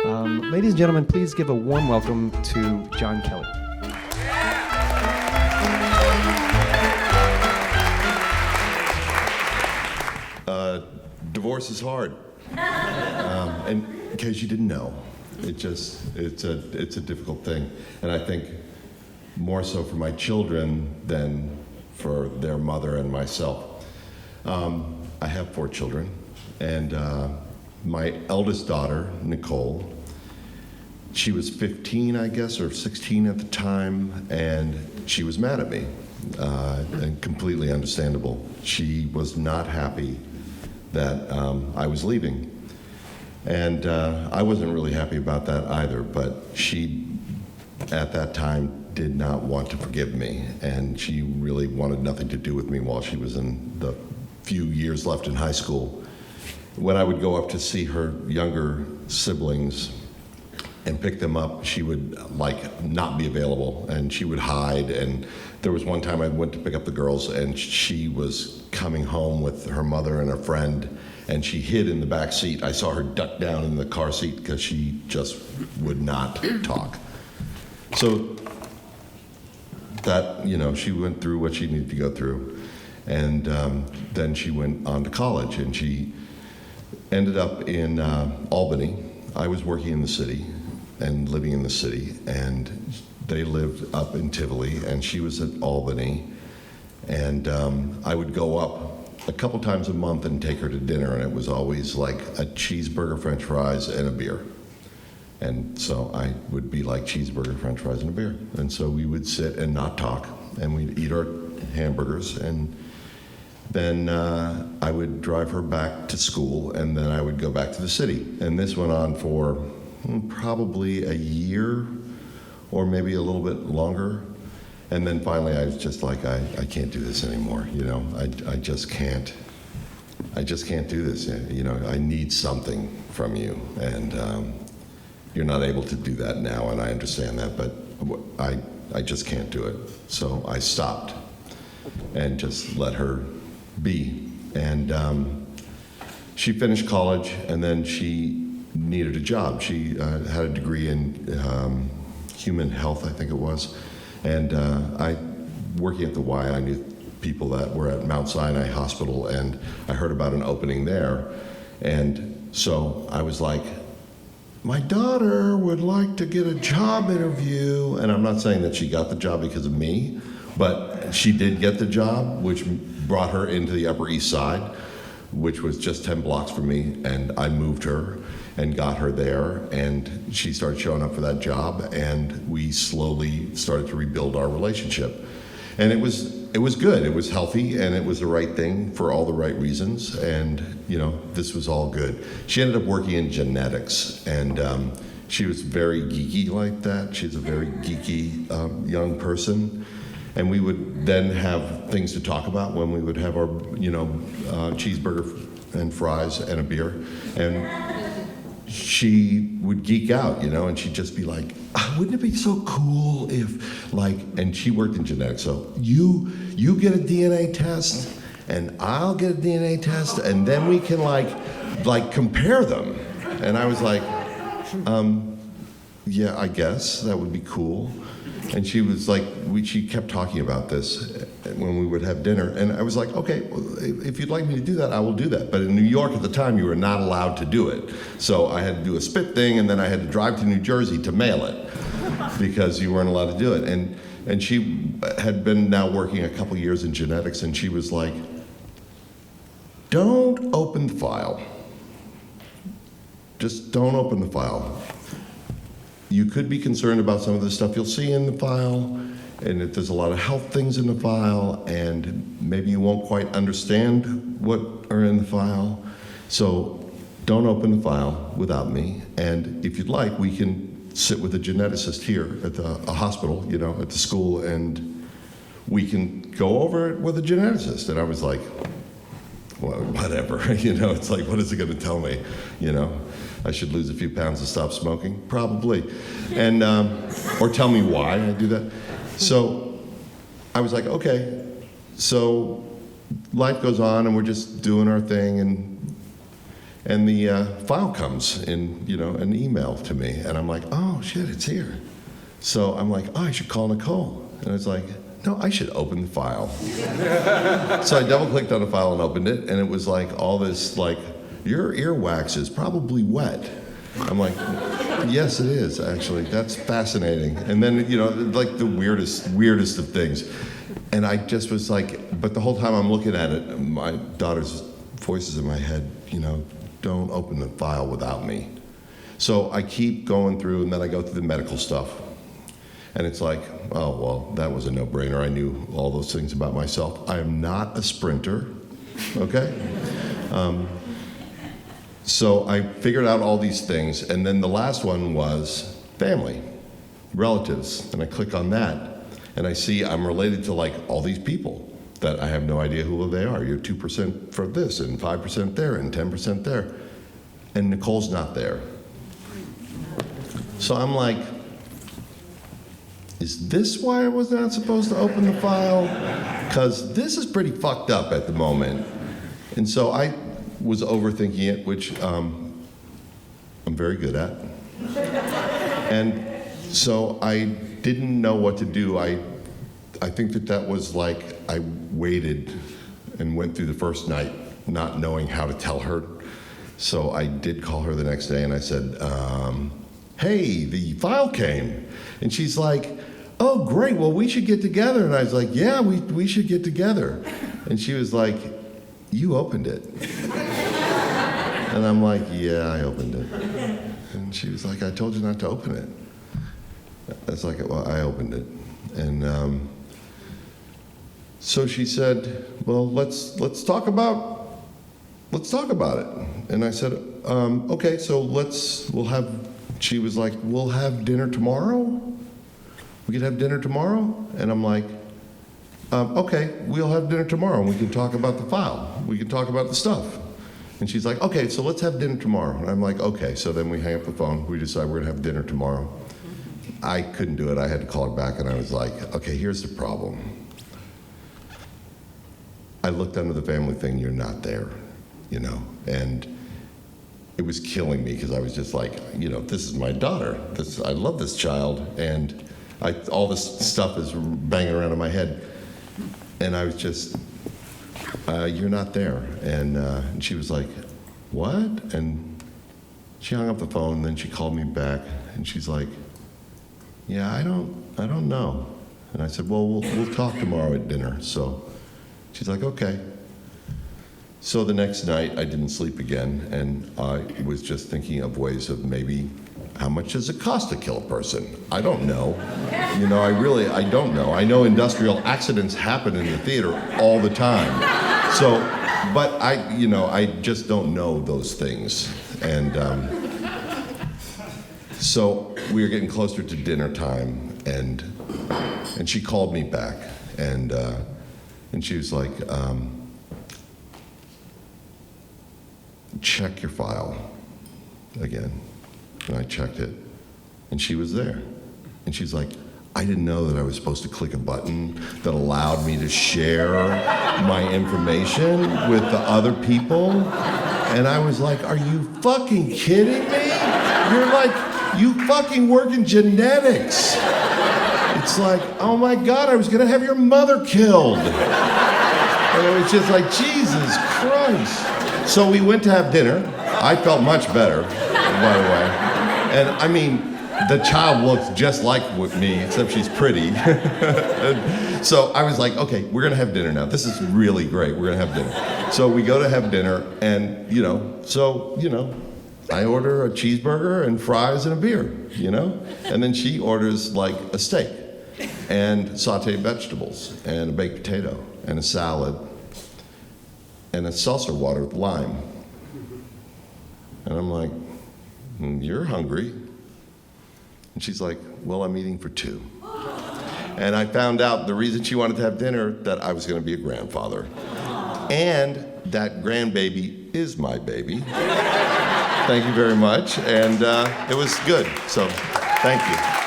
Ladies and gentlemen, please give a warm welcome to John Kelly. Divorce is hard, and in case you didn't know, it's a difficult thing, and I think more so for my children than for their mother and myself. I have 4 children, and my eldest daughter, Nicole, she was 15, I guess, or 16 at the time, and she was mad at me, and completely understandable. She was not happy that I was leaving. And I wasn't really happy about that either, but she, at that time, did not want to forgive me, and she really wanted nothing to do with me while she was in the few years left in high school. When I would go up to see her younger siblings and pick them up, she would not be available, and she would hide. And there was one time I went to pick up the girls, and she was coming home with her mother and a friend, and she hid in the back seat. I saw her duck down in the car seat because she just would not talk. So that, she went through what she needed to go through. And then she went on to college, and she ended up in Albany. I was working in the city and living in the city, and they lived up in Tivoli, and she was at Albany. And I would go up a couple times a month and take her to dinner, and it was always like a cheeseburger, french fries, and a beer. And so I would be like cheeseburger, french fries, and a beer. And so we would sit and not talk, and we'd eat our hamburgers, and then I would drive her back to school, and then I would go back to the city. And this went on for probably a year, or maybe a little bit longer. And then finally I was just like, I can't do this anymore, I just can't do this, I need something from you, and you're not able to do that now, and I understand that, but I just can't do it. So I stopped and just let her be. And she finished college, and then she needed a job. She had a degree in human health, I think it was. And working at the Y, I knew people that were at Mount Sinai Hospital, and I heard about an opening there. And so I was like, my daughter would like to get a job interview. And I'm not saying that she got the job because of me, but she did get the job, which brought her into the Upper East Side, which was just 10 blocks from me, and I moved her and got her there, and she started showing up for that job, and we slowly started to rebuild our relationship. And it was good, it was healthy, and it was the right thing for all the right reasons, and this was all good. She ended up working in genetics, and she was very geeky like that. She's a very geeky young person. And we would then have things to talk about when we would have our, cheeseburger and fries and a beer. And she would geek out, and she'd just be like, wouldn't it be so cool if, and she worked in genetics, so you get a DNA test, and I'll get a DNA test, and then we can, compare them. And I was like, yeah, I guess that would be cool. And she was like, she kept talking about this when we would have dinner. And I was like, okay, well, if you'd like me to do that, I will do that. But in New York at the time, you were not allowed to do it. So I had to do a spit thing, and then I had to drive to New Jersey to mail it because you weren't allowed to do it. And she had been now working a couple years in genetics, and she was like, don't open the file. Just don't open the file. You could be concerned about some of the stuff you'll see in the file, and if there's a lot of health things in the file, and maybe you won't quite understand what are in the file. So don't open the file without me, and if you'd like, we can sit with a geneticist here at a hospital, at the school, and we can go over it with a geneticist. And I was like, well, whatever, it's like, what is it gonna tell me, I should lose a few pounds to stop smoking? Probably. And, or tell me why I do that. So I was like, okay. So life goes on, and we're just doing our thing, and And the file comes in, an email to me. And I'm like, oh, shit, it's here. So I'm like, oh, I should call Nicole. And it's like, no, I should open the file. So I double-clicked on the file and opened it, and it was like all this, like, your earwax is probably wet. I'm like, yes, it is, actually. That's fascinating. And then, like the weirdest of things. And I just was like, but the whole time I'm looking at it, my daughter's voices in my head, don't open the file without me. So I keep going through, and then I go through the medical stuff. And it's like, oh, well, that was a no-brainer. I knew all those things about myself. I am not a sprinter, okay? So I figured out all these things, and then the last one was family, relatives. And I click on that, and I see I'm related to like all these people that I have no idea who they are. You're 2% for this, and 5% there, and 10% there. And Nicole's not there. So I'm like, is this why I was not supposed to open the file? Because this is pretty fucked up at the moment. And so I was overthinking it, which I'm very good at. And so I didn't know what to do. I think that was like I waited and went through the first night not knowing how to tell her. So I did call her the next day and I said, hey, the file came. And she's like, oh, great, well, we should get together. And I was like, yeah, we should get together. And she was like, you opened it. And I'm like, yeah, I opened it. And she was like, I told you not to open it. I was like, well, I opened it. And so she said, well, let's talk about it. And I said, okay, so she was like, we'll have dinner tomorrow? We could have dinner tomorrow? And I'm like, okay, we'll have dinner tomorrow and we can talk about the file. We can talk about the stuff. And she's like, okay, so let's have dinner tomorrow. And I'm like, okay. So then we hang up the phone. We decide we're gonna have dinner tomorrow. I couldn't do it. I had to call her back and I was like, okay, here's the problem. I looked under the family thing, you're not there, and it was killing me because I was just like, this is my daughter. I love this child, and all this stuff is banging around in my head. And I was just, you're not there. And she was like, what? And she hung up the phone, and then she called me back, and she's like, yeah, I don't know. And I said, well, we'll talk tomorrow at dinner. So she's like, okay. So the next night, I didn't sleep again, and I was just thinking of ways of maybe, how much does it cost to kill a person? I don't know. I don't know. I know industrial accidents happen in the theater all the time. So, but I just don't know those things. And so we were getting closer to dinner time, and she called me back, and she was like, check your file again. And I checked it, and she was there. And she's like, I didn't know that I was supposed to click a button that allowed me to share my information with the other people. And I was like, are you fucking kidding me? You're like, you fucking work in genetics. It's like, oh my God, I was gonna have your mother killed. And it was just like, Jesus Christ. So we went to have dinner. I felt much better, by the way. And I mean, the child looks just like me, except she's pretty. So I was like, okay, we're gonna have dinner now. This is really great, we're gonna have dinner. So we go to have dinner, and I order a cheeseburger and fries and a beer, And then she orders like a steak and sauteed vegetables and a baked potato and a salad and a seltzer water with lime. And I'm like, you're hungry. And she's like, well, I'm eating for two. And I found out the reason she wanted to have dinner, that I was gonna be a grandfather. And that grandbaby is my baby. Thank you very much. And it was good, so thank you.